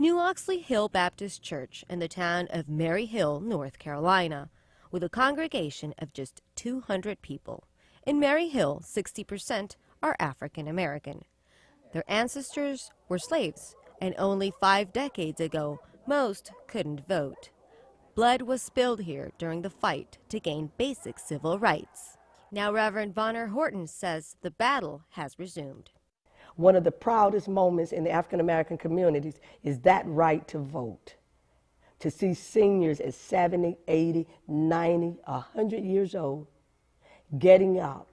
New Oxley Hill Baptist Church in the town of Mary Hill, North Carolina, with a congregation of just 200 people. In Mary Hill, 60% are African American. Their ancestors were slaves, and only 5 decades ago, most couldn't vote. Blood was spilled here during the fight to gain basic civil rights. Now Reverend Bonner Horton says the battle has resumed. One of the proudest moments in the African American communities is that right to vote. To see seniors at 70, 80, 90, 100 years old getting up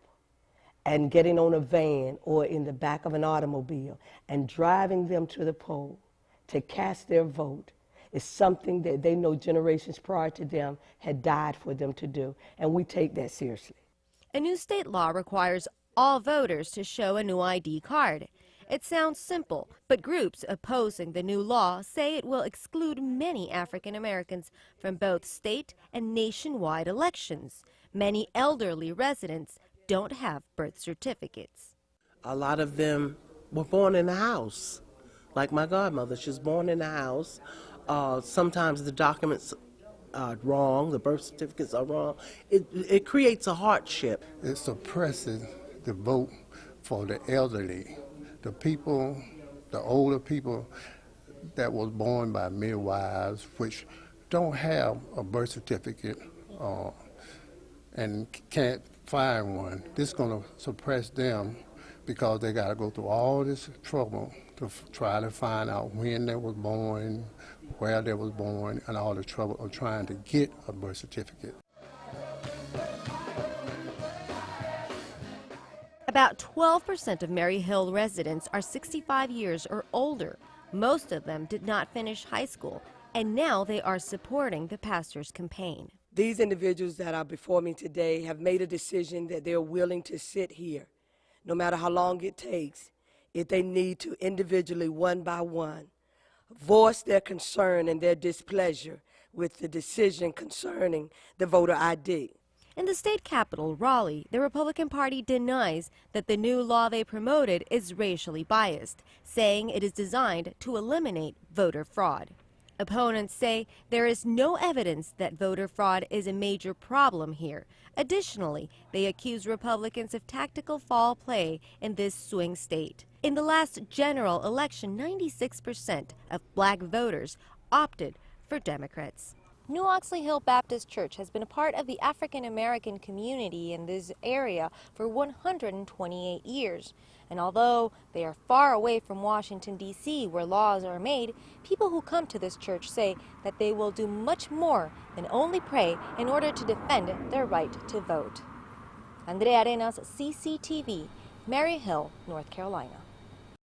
and getting on a van or in the back of an automobile and driving them to the poll to cast their vote is something that they know generations prior to them had died for them to do, and we take that seriously. A new state law requires all voters to show a new ID card. It sounds simple, but groups opposing the new law say it will exclude many African Americans from both state and nationwide elections. Many elderly residents don't have birth certificates. A lot of them were born in the house. Like my godmother, she was born in the house. Sometimes the documents are wrong, the birth certificates are wrong. It creates a hardship. It suppresses the vote for the elderly, the people, the older people that was born by midwives, which don't have a birth certificate and can't find one. This is going to suppress them because they got to go through all this trouble to try to find out when they was born, where they was born, and all the trouble of trying to get a birth certificate. About 12% of Mary Hill residents are 65 years or older. Most of them did not finish high school, and now they are supporting the pastor's campaign. These individuals that are before me today have made a decision that they're willing to sit here, no matter how long it takes, if they need to individually, one by one, voice their concern and their displeasure with the decision concerning the voter ID. In the state capital, Raleigh, the Republican Party denies that the new law they promoted is racially biased, saying it is designed to eliminate voter fraud. Opponents say there is no evidence that voter fraud is a major problem here. Additionally, they accuse Republicans of tactical foul play in this swing state. In the last general election, 96% of black voters opted for Democrats. New Oxley Hill Baptist Church has been a part of the African American community in this area for 128 years. And although they are far away from Washington, D.C., where laws are made, people who come to this church say that they will do much more than only pray in order to defend their right to vote. Andrea Arenas, CCTV, Mary Hill, North Carolina.